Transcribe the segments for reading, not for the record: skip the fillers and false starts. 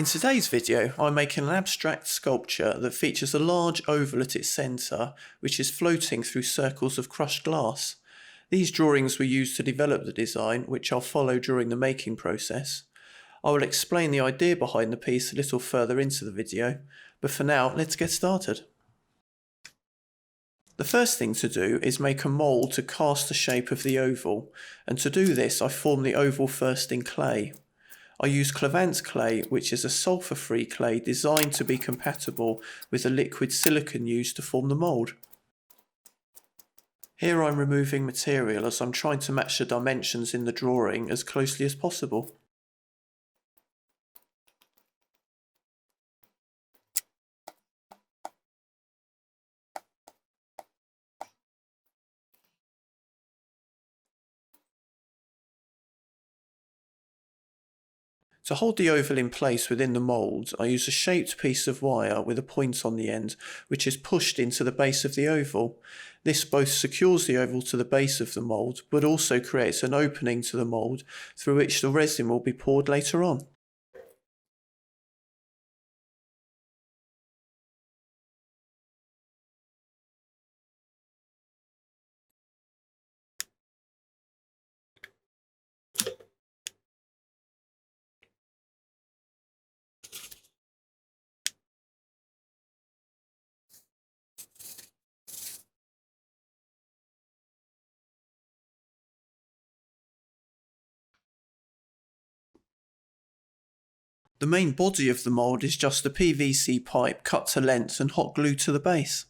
In today's video, I'm making an abstract sculpture that features a large oval at its centre, which is floating through circles of crushed glass. These drawings were used to develop the design, which I'll follow during the making process. I will explain the idea behind the piece a little further into the video, but for now, let's get started. The first thing to do is make a mould to cast the shape of the oval, and to do this I form the oval first in clay. I use Clavance clay, which is a sulfur-free clay designed to be compatible with the liquid silicon used to form the mould. Here I'm removing material as I'm trying to match the dimensions in the drawing as closely as possible. To hold the oval in place within the mould, I use a shaped piece of wire with a point on the end, which is pushed into the base of the oval. This both secures the oval to the base of the mould, but also creates an opening to the mould through which the resin will be poured later on. The main body of the mould is just a PVC pipe cut to length and hot glued to the base.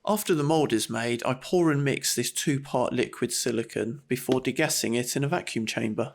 After the mould is made, I pour and mix this 2-part liquid silicon before degassing it in a vacuum chamber.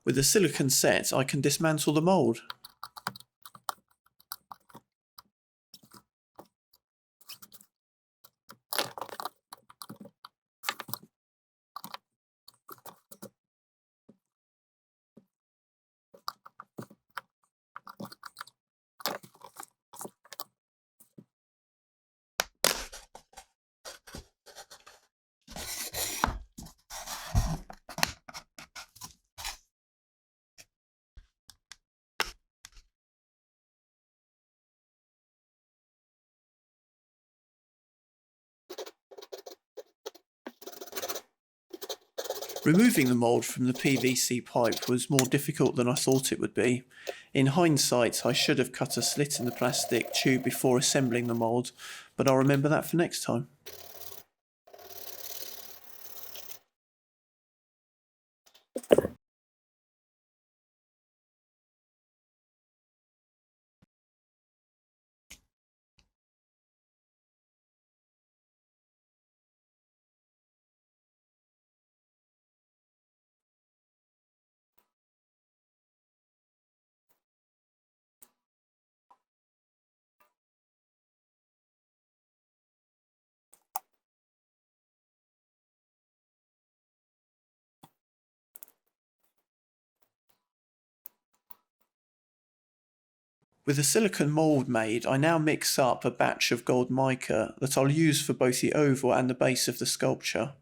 With the silicon set, I can dismantle the mould. Removing the mould from the PVC pipe was more difficult than I thought it would be. In hindsight, I should have cut a slit in the plastic tube before assembling the mould, but I'll remember that for next time. With a silicone mould made, I now mix up a batch of gold mica that I'll use for both the oval and the base of the sculpture.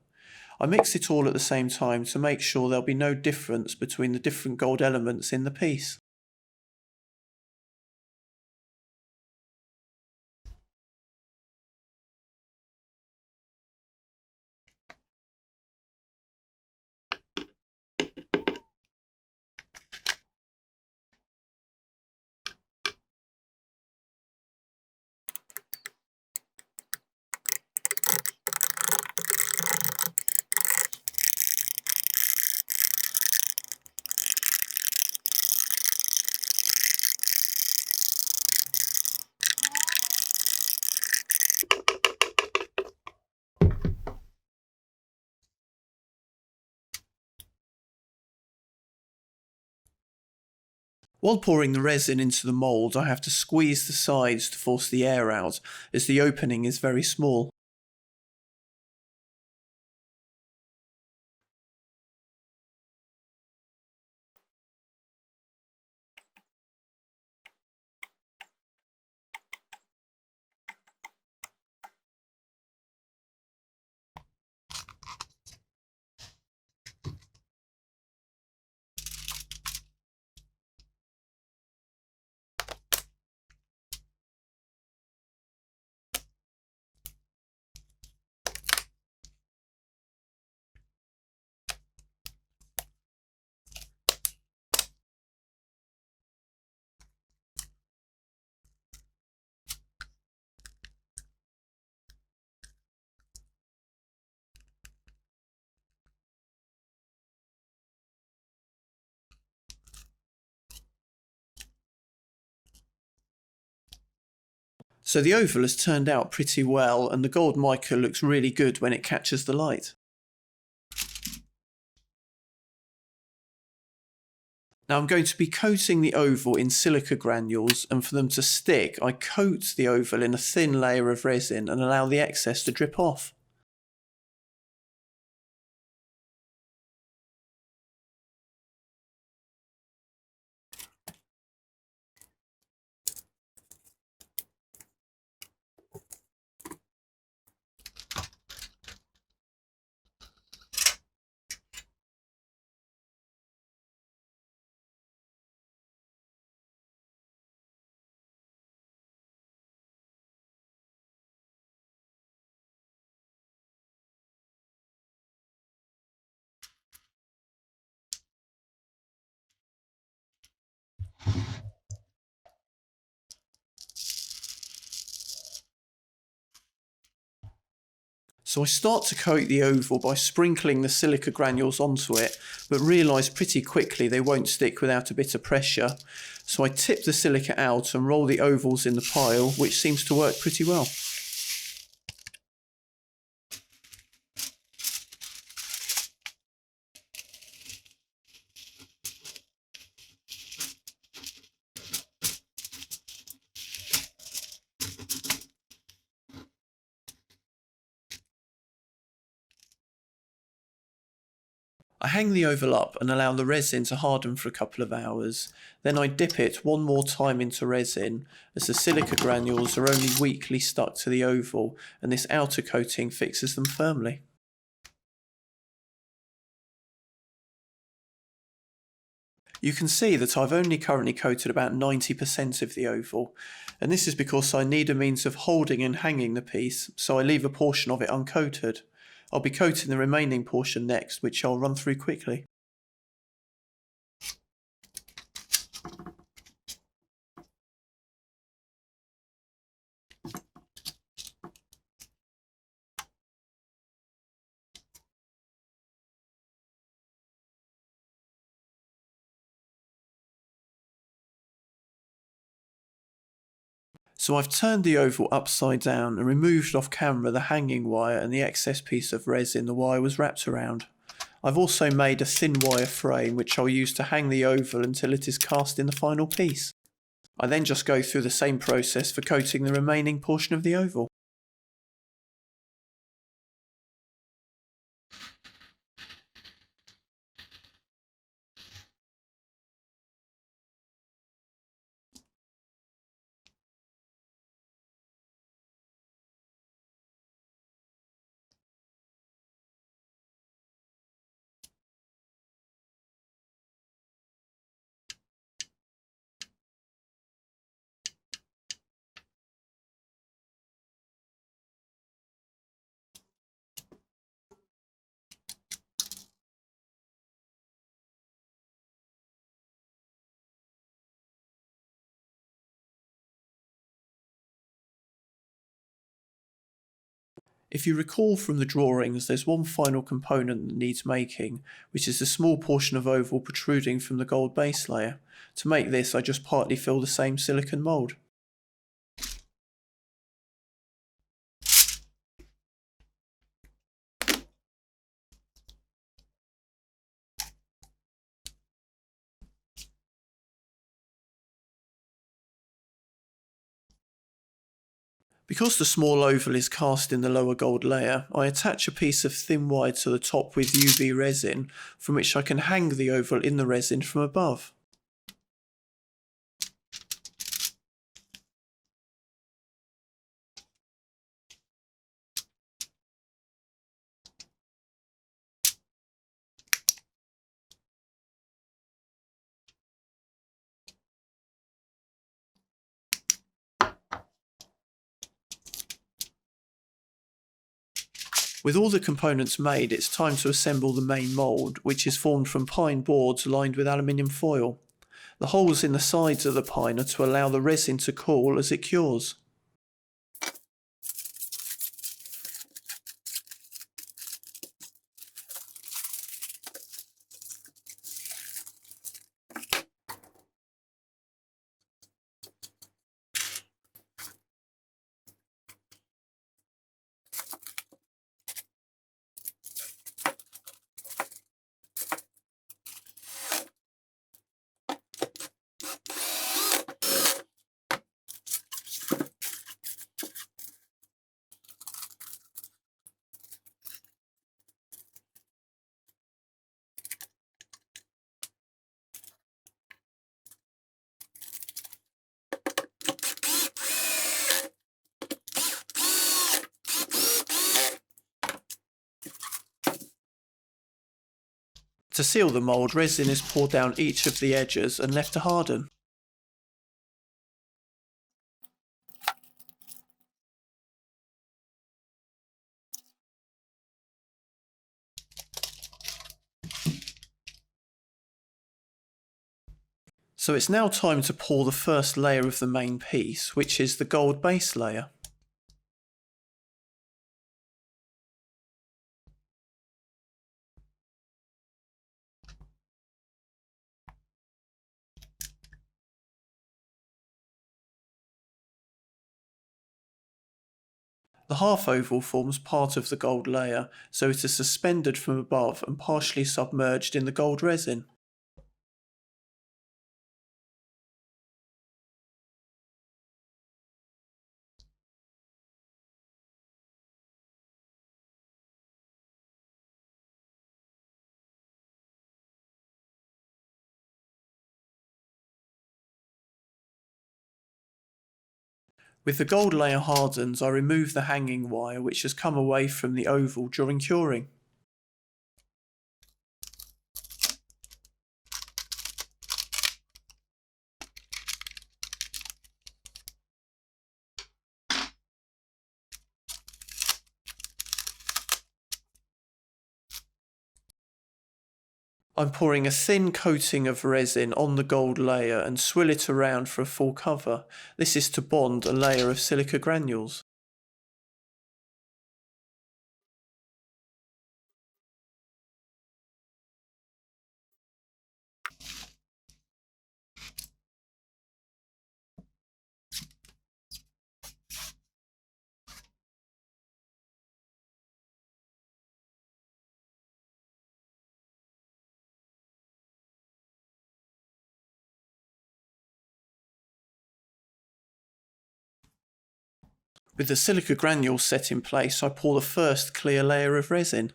I mix it all at the same time to make sure there'll be no difference between the different gold elements in the piece. While pouring the resin into the mould, I have to squeeze the sides to force the air out, as the opening is very small. So the oval has turned out pretty well, and the gold mica looks really good when it catches the light. Now I'm going to be coating the oval in silica granules, and for them to stick, I coat the oval in a thin layer of resin and allow the excess to drip off. So I start to coat the oval by sprinkling the silica granules onto it, but realise pretty quickly they won't stick without a bit of pressure. So I tip the silica out and roll the ovals in the pile, which seems to work pretty well. I hang the oval up and allow the resin to harden for a couple of hours. Then I dip it one more time into resin, as the silica granules are only weakly stuck to the oval, and this outer coating fixes them firmly. You can see that I've only currently coated about 90% of the oval, and this is because I need a means of holding and hanging the piece, so I leave a portion of it uncoated. I'll be coating the remaining portion next, which I'll run through quickly. So I've turned the oval upside down and removed off camera the hanging wire and the excess piece of resin the wire was wrapped around. I've also made a thin wire frame which I'll use to hang the oval until it is cast in the final piece. I then just go through the same process for coating the remaining portion of the oval. If you recall from the drawings, there's one final component that needs making, which is the small portion of oval protruding from the gold base layer. To make this, I just partly fill the same silicon mould. Because the small oval is cast in the lower gold layer, I attach a piece of thin wire to the top with UV resin, from which I can hang the oval in the resin from above. With all the components made, it's time to assemble the main mould, which is formed from pine boards lined with aluminium foil. The holes in the sides of the pine are to allow the resin to cool as it cures. To seal the mould, resin is poured down each of the edges and left to harden. So it's now time to pour the first layer of the main piece, which is the gold base layer. The half oval forms part of the gold layer, so it is suspended from above and partially submerged in the gold resin. With the gold layer hardened, I remove the hanging wire which has come away from the oval during curing. I'm pouring a thin coating of resin on the gold layer and swill it around for a full cover. This is to bond a layer of silica granules. With the silica granules set in place, I pour the first clear layer of resin.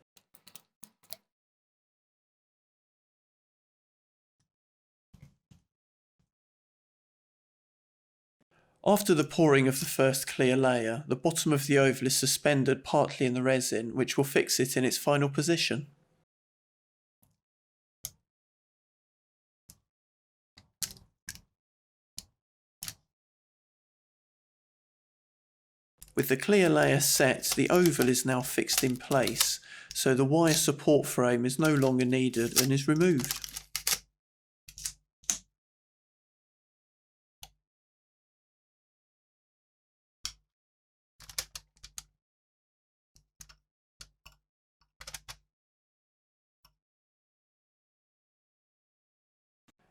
After the pouring of the first clear layer, the bottom of the oval is suspended partly in the resin, which will fix it in its final position. With the clear layer set, the oval is now fixed in place, so the wire support frame is no longer needed and is removed.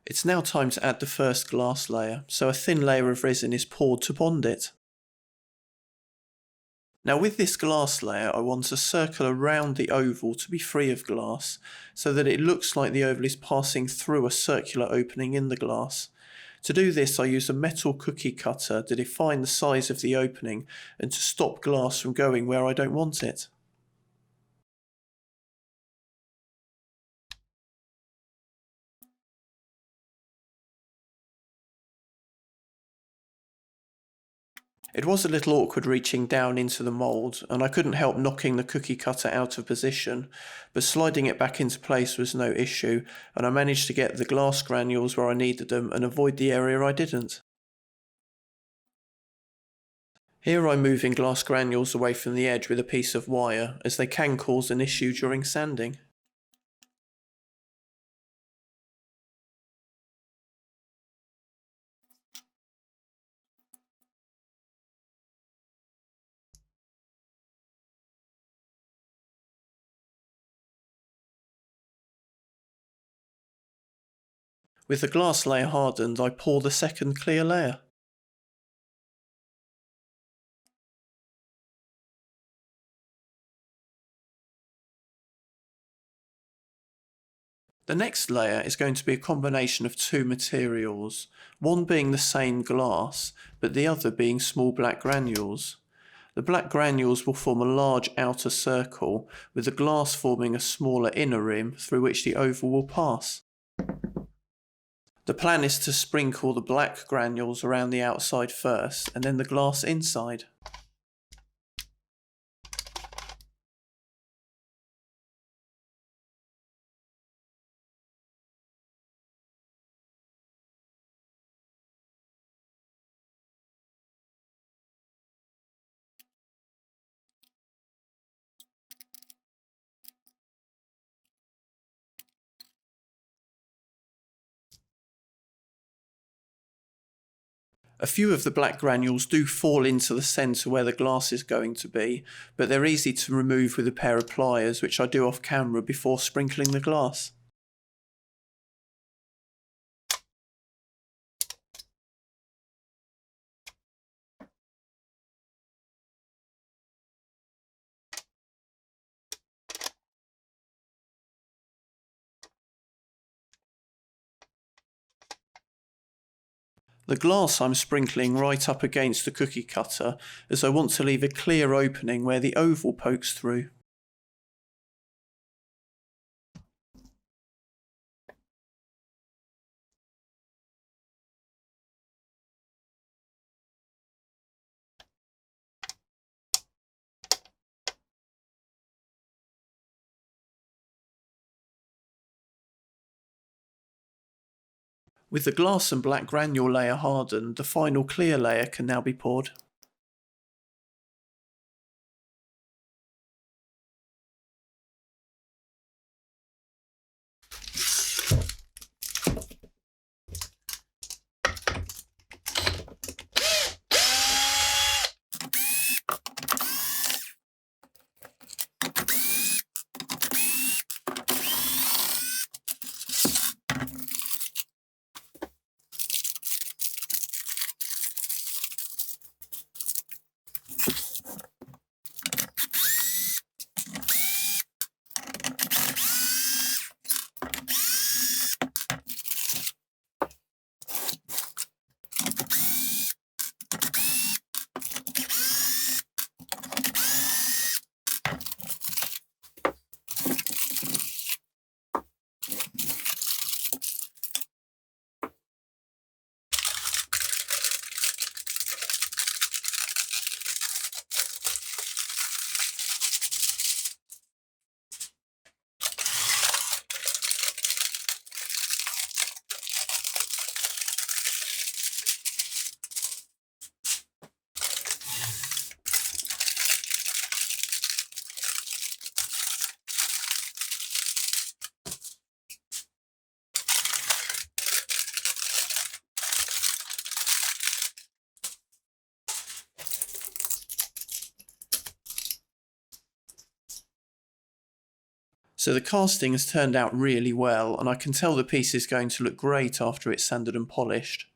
It's now time to add the first glass layer, so a thin layer of resin is poured to bond it. Now with this glass layer I want a circle around the oval to be free of glass, so that it looks like the oval is passing through a circular opening in the glass. To do this I use a metal cookie cutter to define the size of the opening and to stop glass from going where I don't want it. It was a little awkward reaching down into the mould, and I couldn't help knocking the cookie cutter out of position, but sliding it back into place was no issue, and I managed to get the glass granules where I needed them and avoid the area I didn't. Here I'm moving glass granules away from the edge with a piece of wire, as they can cause an issue during sanding. With the glass layer hardened, I pour the second clear layer. The next layer is going to be a combination of two materials, one being the same glass, but the other being small black granules. The black granules will form a large outer circle, with the glass forming a smaller inner rim through which the oval will pass. The plan is to sprinkle the black granules around the outside first, and then the glass inside. A few of the black granules do fall into the centre where the glass is going to be, but they're easy to remove with a pair of pliers, which I do off camera before sprinkling the glass. The glass I'm sprinkling right up against the cookie cutter, as I want to leave a clear opening where the oval pokes through. With the glass and black granule layer hardened, the final clear layer can now be poured. So the casting has turned out really well, and I can tell the piece is going to look great after it's sanded and polished.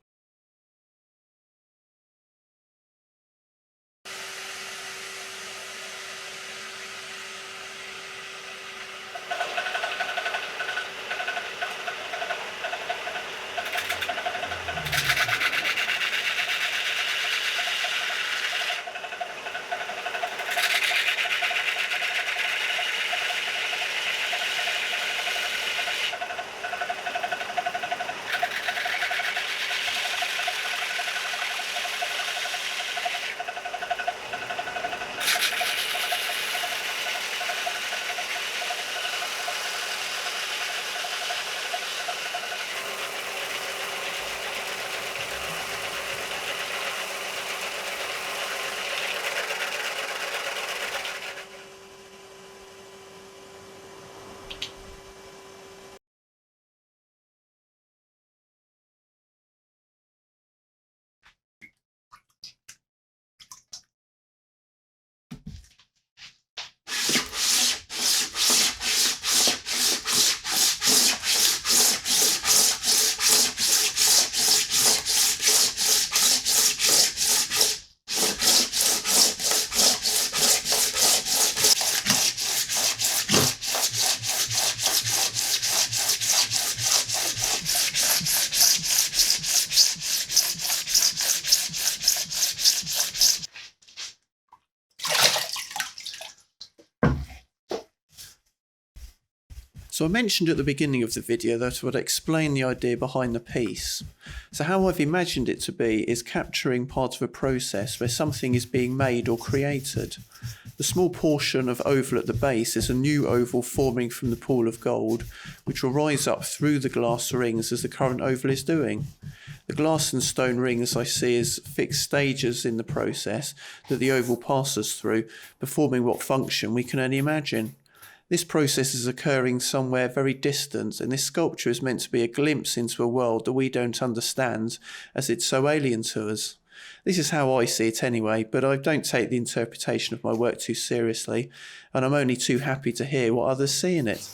So I mentioned at the beginning of the video that I would explain the idea behind the piece. So how I've imagined it to be is capturing part of a process where something is being made or created. The small portion of oval at the base is a new oval forming from the pool of gold, which will rise up through the glass rings as the current oval is doing. The glass and stone rings I see as fixed stages in the process that the oval passes through, performing what function we can only imagine. This process is occurring somewhere very distant, and this sculpture is meant to be a glimpse into a world that we don't understand, as it's so alien to us. This is how I see it anyway, but I don't take the interpretation of my work too seriously, and I'm only too happy to hear what others see in it.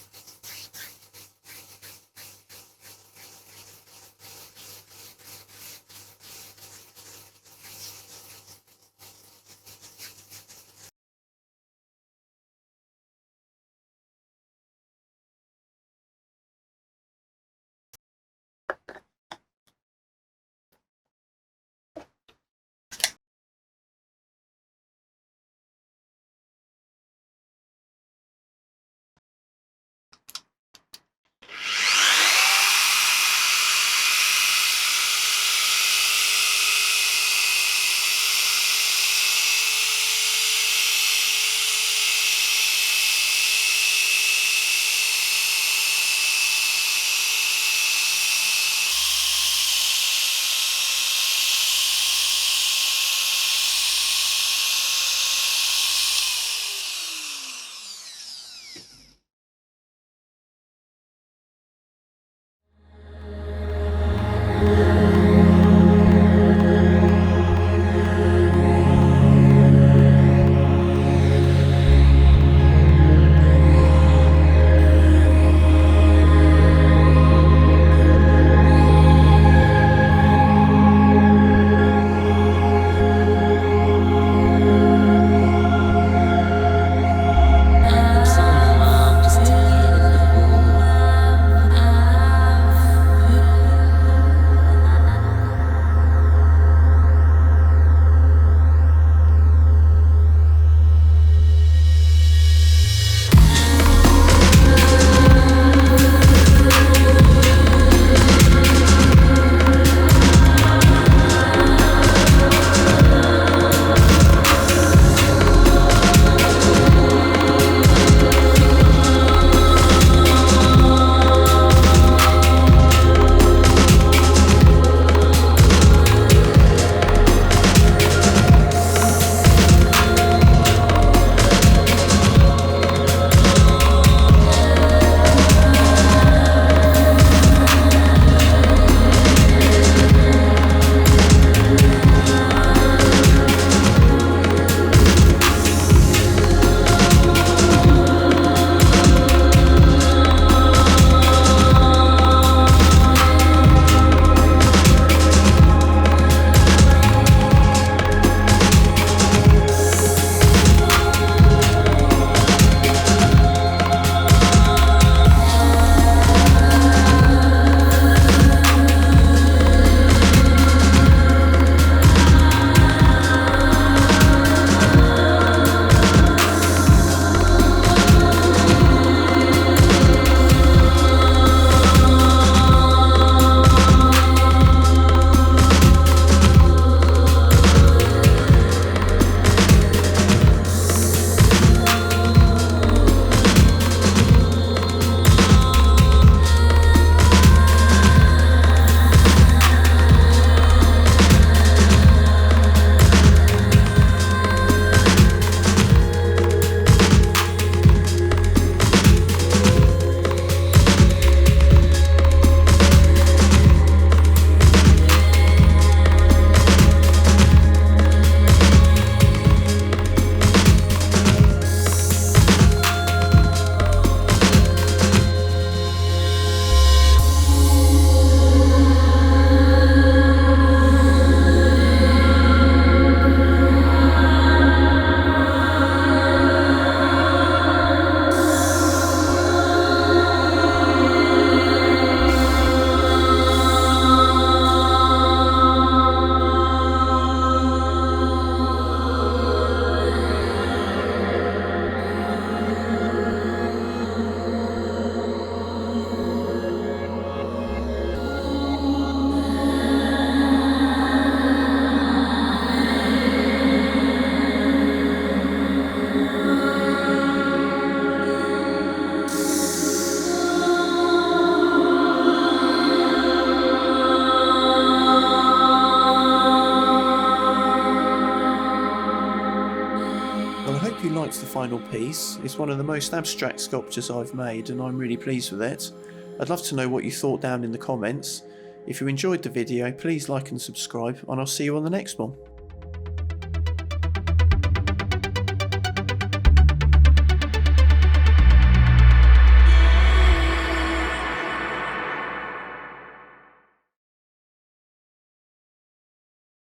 towards the final piece. It's one of the most abstract sculptures I've made and I'm really pleased with it. I'd love to know what you thought down in the comments. If you enjoyed the video, please like and subscribe, and I'll see you on the next one.